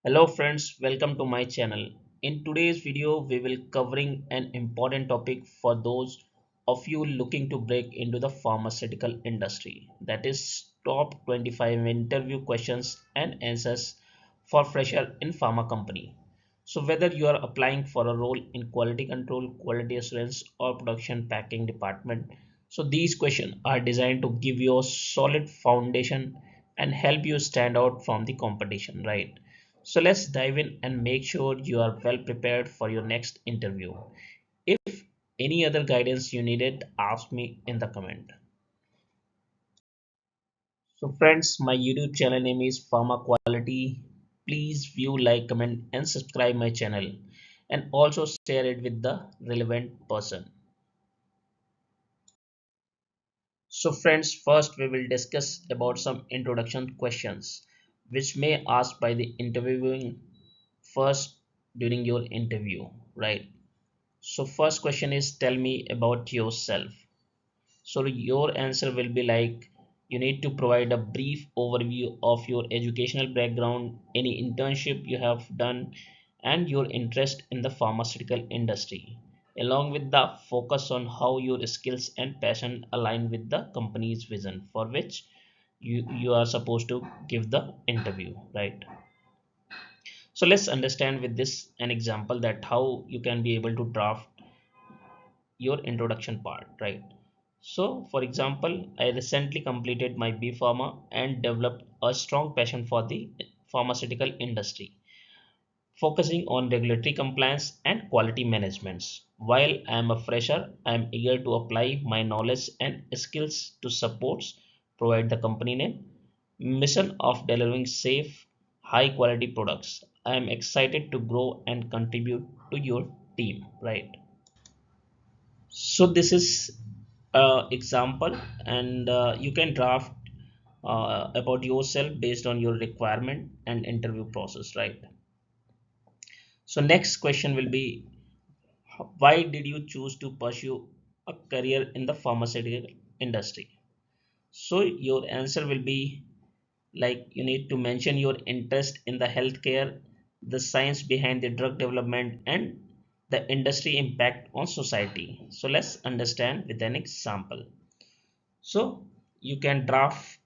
Hello friends, welcome to my channel. In today's video, we will covering an important topic for those of you looking to break into the pharmaceutical industry. That is top 25 interview questions and answers for fresher in pharma company. So whether you are applying for a role in quality control, quality assurance or production packing department, so these questions are designed to give you a solid foundation and help you stand out from the competition, right? So let's dive in and make sure you are well prepared for your next interview. If any other guidance you needed, ask me in the comment. So friends, my YouTube channel name is Pharma Quality. Please view, like, comment and subscribe my channel and also share it with the relevant person. So friends, first we will discuss about some introduction questions which may ask by the interviewing first during your interview, right? So first question is tell me about yourself. So your answer will be like you need to provide a brief overview of your educational background, any internship you have done, and your interest in the pharmaceutical industry, along with the focus on how your skills and passion align with the company's vision for which you are supposed to give the interview, right? So let's understand with this an example that how you can be able to draft your introduction part, right? So for example, I recently completed my B Pharma and developed a strong passion for the pharmaceutical industry, focusing on regulatory compliance and quality management. While I am a fresher, I am eager to apply my knowledge and skills to support provide the company name mission of delivering safe high quality products. I am excited to grow and contribute to your team, right? So this is example, and you can draft about yourself based on your requirement and interview process, right? So next question will be why did you choose to pursue a career in the pharmaceutical industry? So your answer will be like you need to mention your interest in the healthcare, the science behind the drug development and the industry impact on society. So let's understand with an example. So you can draft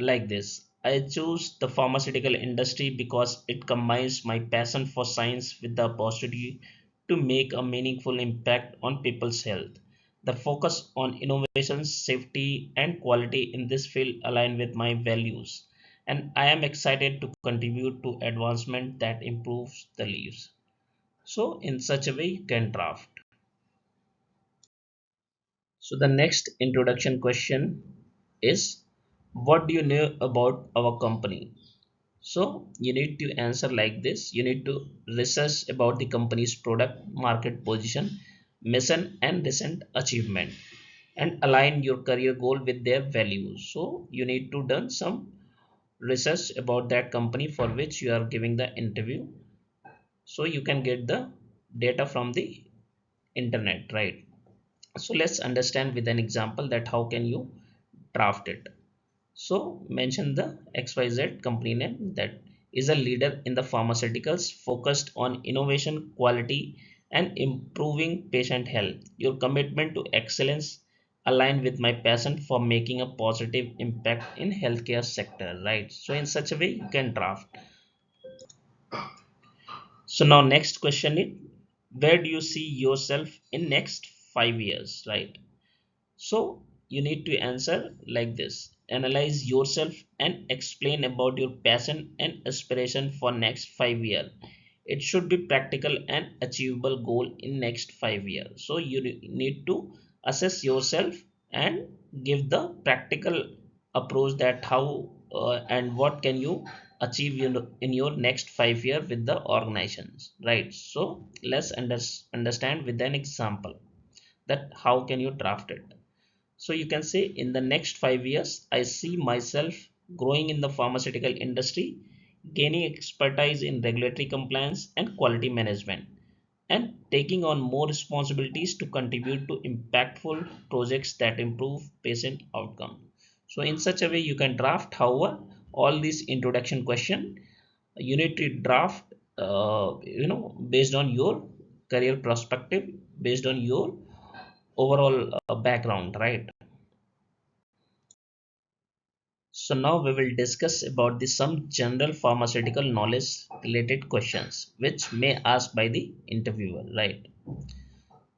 like this. I choose the pharmaceutical industry because it combines my passion for science with the opportunity to make a meaningful impact on people's health. The focus on innovation, safety, and quality in this field align with my values, and I am excited to contribute to advancement that improves the lives. So, in such a way, you can draft. So, the next introduction question is what do you know about our company? So you need to answer like this. You need to research about the company's product, market position, mission and recent achievement and align your career goal with their values. So you need to done some research about that company for which you are giving the interview. So you can get the data from the internet, right? So let's understand with an example that how can you draft it. So mention the XYZ company name that is a leader in the pharmaceuticals focused on innovation, quality, and improving patient health. Your commitment to excellence align with my passion for making a positive impact in healthcare sector, right? So in such a way you can draft. So now next question is where do you see yourself in next 5 years, right? So you need to answer like this. Analyze yourself and explain about your passion and aspiration for next 5 years. It should be practical and achievable goal in next 5 years. So you need to assess yourself and give the practical approach that how and what can you achieve in your next 5 year with the organizations, right? So let's understand with an example that how can you draft it. So you can say in the next 5 years, I see myself growing in the pharmaceutical industry, gaining expertise in regulatory compliance and quality management, and taking on more responsibilities to contribute to impactful projects that improve patient outcome. So in such a way, you can draft, however, all these introduction question You need to draft, based on your career perspective, based on your overall background, right? So now we will discuss about the some general pharmaceutical knowledge related questions which may asked by the interviewer, right?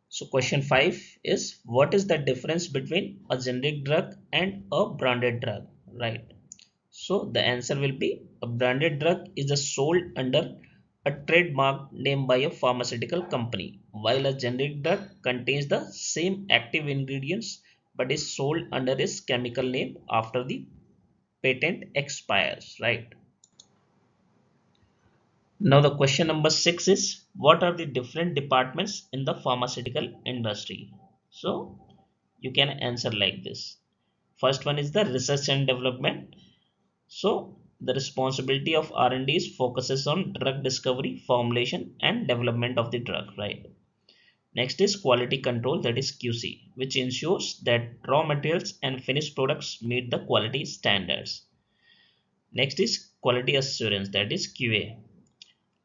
So question 5 is, what is the difference between a generic drug and a branded drug, right? So the answer will be, a branded drug is a sold under a trademark named by a pharmaceutical company, while a generic drug contains the same active ingredients but is sold under its chemical name after the patent expires, right? Now the question number 6 is, what are the different departments in the pharmaceutical industry? So you can answer like this. First one is the research and development. So the responsibility of R&D focuses on drug discovery, formulation and development of the drug, right? Next is quality control, that is QC, which ensures that raw materials and finished products meet the quality standards. Next is quality assurance, that is QA.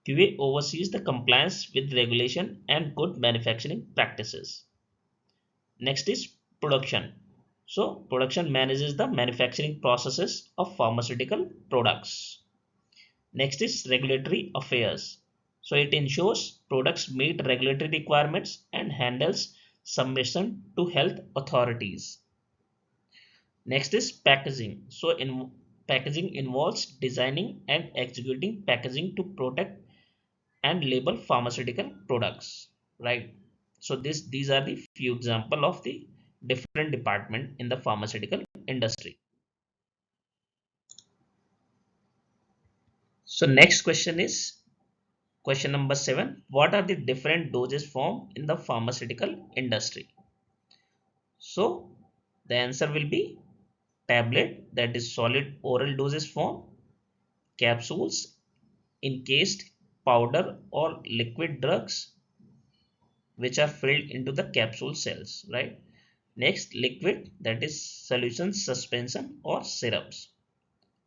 QA oversees the compliance with regulation and good manufacturing practices. Next is production. So production manages the manufacturing processes of pharmaceutical products. Next is regulatory affairs. So it ensures products meet regulatory requirements and handles submission to health authorities. Next is packaging. So packaging involves designing and executing packaging to protect and label pharmaceutical products, right? So these are the few example of the different department in the pharmaceutical industry. So next question is question number 7. What are the different dosage form in the pharmaceutical industry? So the answer will be tablet, that is solid oral dosage form, capsules, encased powder or liquid drugs which are filled into the capsule cells, right? Next, liquid, that is solution, suspension or syrups.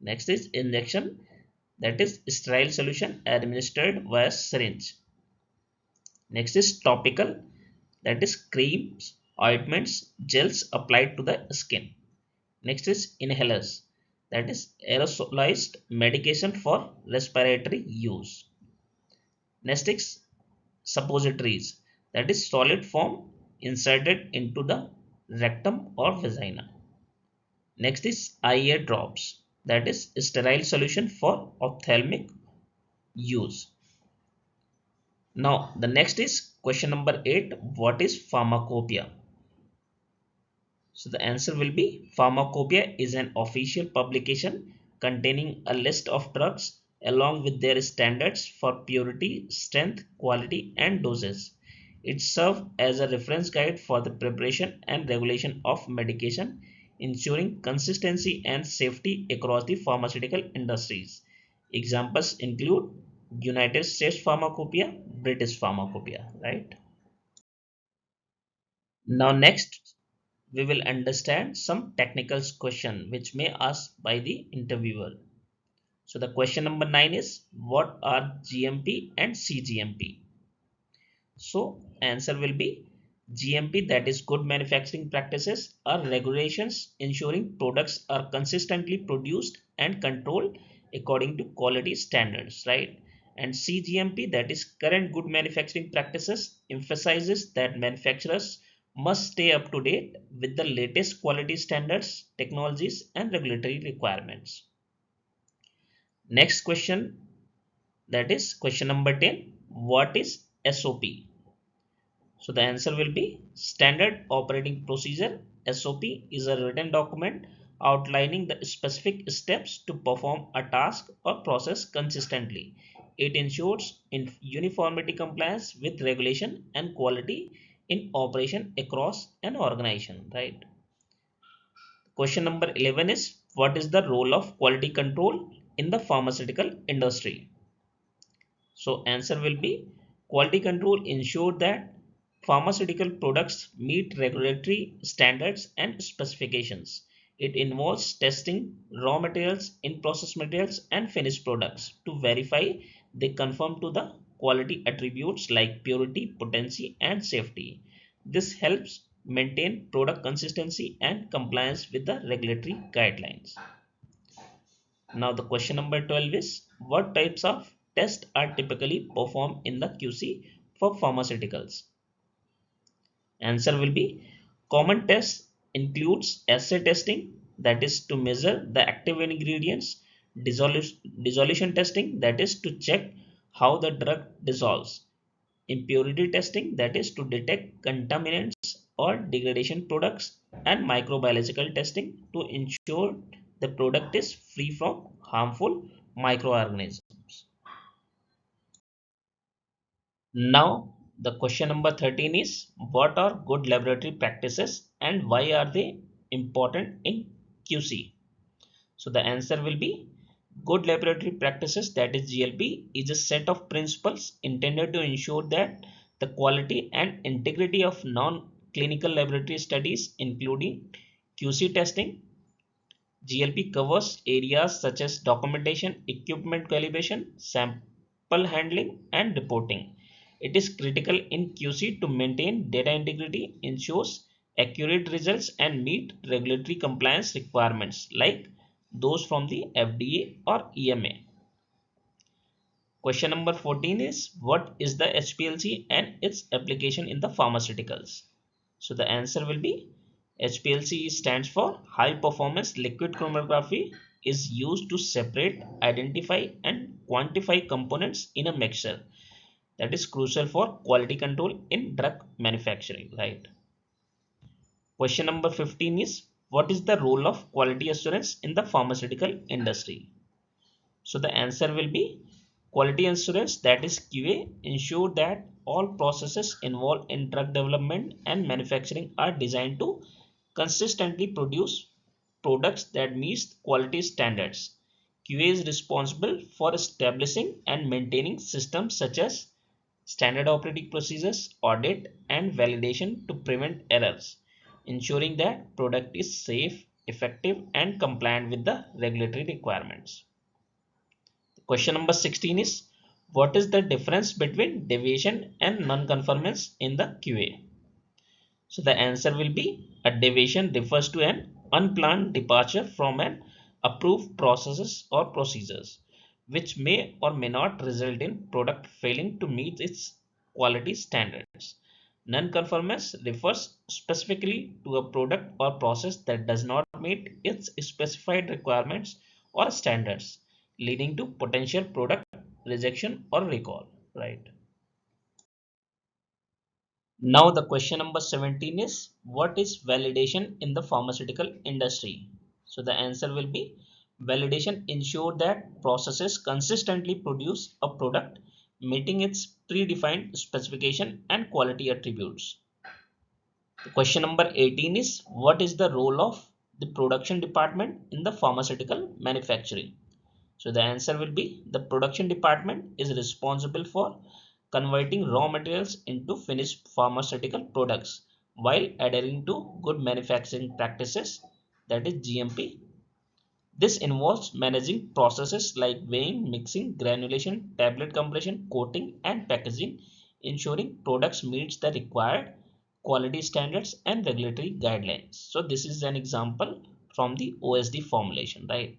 Next is injection, that is sterile solution administered via syringe. Next is topical, that is creams, ointments, gels applied to the skin. Next is inhalers, that is aerosolized medication for respiratory use. Next is suppositories, that is solid form inserted into the rectum or vagina. Next is eye drops, that is sterile solution for ophthalmic use. Now the next is question number 8, what is pharmacopoeia? So the answer will be, pharmacopoeia is an official publication containing a list of drugs along with their standards for purity, strength, quality and doses. It serves as a reference guide for the preparation and regulation of medication, ensuring consistency and safety across the pharmaceutical industries. Examples include United States Pharmacopoeia, British Pharmacopoeia, right? Now next we will understand some technical question which may asked by the interviewer. So the question number 9 is, what are GMP and CGMP? So answer will be, GMP, that is good manufacturing practices, are regulations ensuring products are consistently produced and controlled according to quality standards, right? And CGMP, that is current good manufacturing practices, emphasizes that manufacturers must stay up to date with the latest quality standards, technologies and regulatory requirements. Next question, that is question number 10, what is SOP? So the answer will be, standard operating procedure. SOP is a written document outlining the specific steps to perform a task or process consistently. It ensures uniformity, compliance with regulation and quality in operation across an organization, right? Question number 11 is, what is the role of quality control in the pharmaceutical industry? So answer will be, quality control ensure that pharmaceutical products meet regulatory standards and specifications. It involves testing raw materials, in-process materials, and finished products to verify they conform to the quality attributes like purity, potency, and safety. This helps maintain product consistency and compliance with the regulatory guidelines. Now the question number 12 is what types of tests are typically performed in the QC for pharmaceuticals? Answer will be common tests includes assay testing, that is to measure the active ingredients, dissolution testing, that is to check how the drug dissolves, impurity testing, that is to detect contaminants or degradation products, and microbiological testing to ensure the product is free from harmful microorganisms. Now, the question number 13 is what are good laboratory practices and why are they important in QC? So, the answer will be good laboratory practices, that is GLP, is a set of principles intended to ensure that the quality and integrity of non clinical laboratory studies, including QC testing. GLP covers areas such as documentation, equipment calibration, sample handling, and reporting. It is critical in QC to maintain data integrity, ensures accurate results, and meet regulatory compliance requirements like those from the FDA or EMA. Question number 14 is what is the HPLC and its application in the pharmaceuticals? So the answer will be HPLC stands for high performance liquid chromatography, is used to separate, identify and quantify components in a mixture, that is crucial for quality control in drug manufacturing, right? Question number 15 is what is the role of quality assurance in the pharmaceutical industry? So the answer will be quality assurance, that is QA, ensure that all processes involved in drug development and manufacturing are designed to consistently produce products that meet quality standards. QA is responsible for establishing and maintaining systems such as standard operating procedures, audit, and validation to prevent errors, ensuring that product is safe, effective, and compliant with the regulatory requirements. Question number 16 is what is the difference between deviation and non-conformance in the QA? So the answer will be a deviation refers to an unplanned departure from an approved processes or procedures which may or may not result in product failing to meet its quality standards. Non-conformance refers specifically to a product or process that does not meet its specified requirements or standards, leading to potential product rejection or recall, right? Now the question number 17 is what is validation in the pharmaceutical industry? So the answer will be validation ensure that processes consistently produce a product meeting its predefined specification and quality attributes. The question number 18 is what is the role of the production department in the pharmaceutical manufacturing? So the answer will be the production department is responsible for converting raw materials into finished pharmaceutical products while adhering to good manufacturing practices, that is GMP. This involves managing processes like weighing, mixing, granulation, tablet compression, coating and packaging, ensuring products meets the required quality standards and regulatory guidelines. So this is an example from the OSD formulation, right?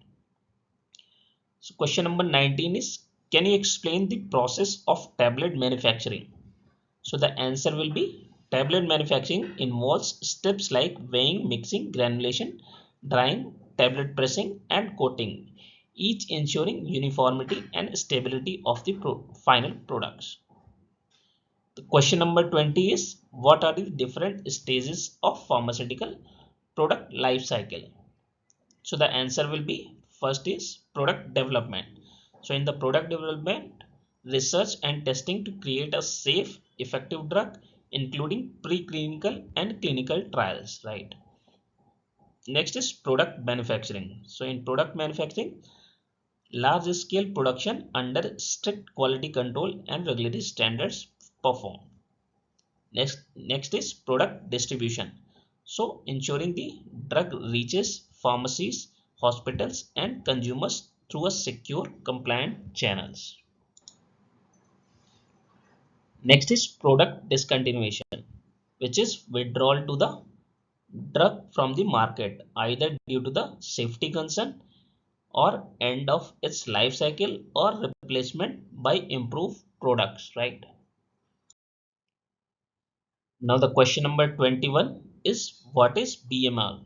So question number 19 is can you explain the process of tablet manufacturing? So the answer will be tablet manufacturing involves steps like weighing, mixing, granulation, drying, tablet pressing and coating, each ensuring uniformity and stability of the final products. The question number 20 is what are the different stages of pharmaceutical product life cycle? So the answer will be first is product development. So in the product development, research and testing to create a safe, effective drug, including preclinical and clinical trials, right? Next is product manufacturing. So in product manufacturing, large scale production under strict quality control and regulatory standards performed. Next is product distribution. So ensuring the drug reaches pharmacies, hospitals, and consumers through a secure, compliant channels. Next is product discontinuation, which is withdrawal to the drug from the market either due to the safety concern or end of its life cycle or replacement by improved products, right? Now the question number 21 is what is BMR?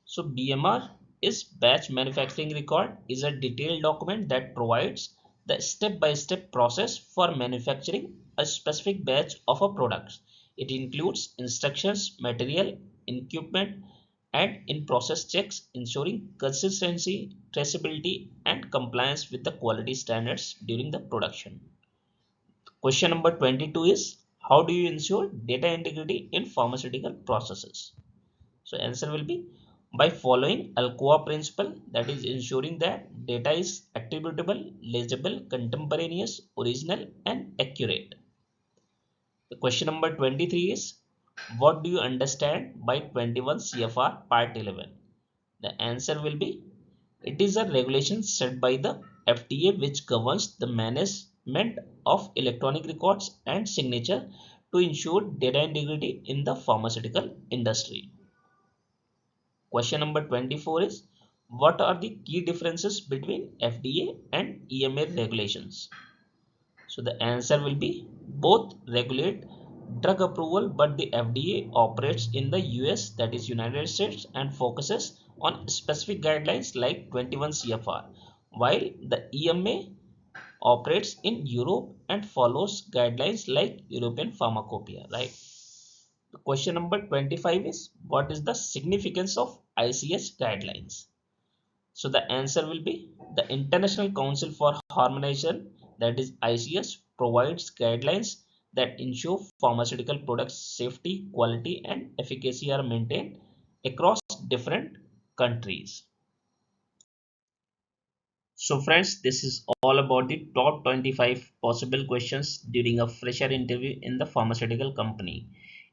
So BMR is batch manufacturing record is a detailed document that provides the step-by-step process for manufacturing a specific batch of a product. It includes instructions, material, equipment, and in-process checks ensuring consistency, traceability, and compliance with the quality standards during the production. Question number 22 is how do you ensure data integrity in pharmaceutical processes? So answer will be by following Alcoa principle, that is ensuring that data is attributable, legible, contemporaneous, original and accurate. The question number 23 is what do you understand by 21 CFR part 11? The answer will be it is a regulation set by the FDA which governs the management of electronic records and signature to ensure data integrity in the pharmaceutical industry. Question number 24 is what are the key differences between FDA and EMA regulations? So the answer will be both regulate drug approval, but the FDA operates in the US, that is United States, and focuses on specific guidelines like 21 CFR, while the EMA operates in Europe and follows guidelines like European Pharmacopoeia, right? The question number 25 is what is the significance of ICH guidelines? So the answer will be the International Council for Harmonization, that is ICH, provides guidelines that ensure pharmaceutical products safety, quality and efficacy are maintained across different countries. So friends, this is all about the top 25 possible questions during a fresher interview in the pharmaceutical company.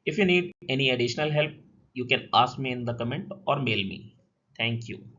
If you need any additional help, you can ask me in the comment or mail me. Thank you.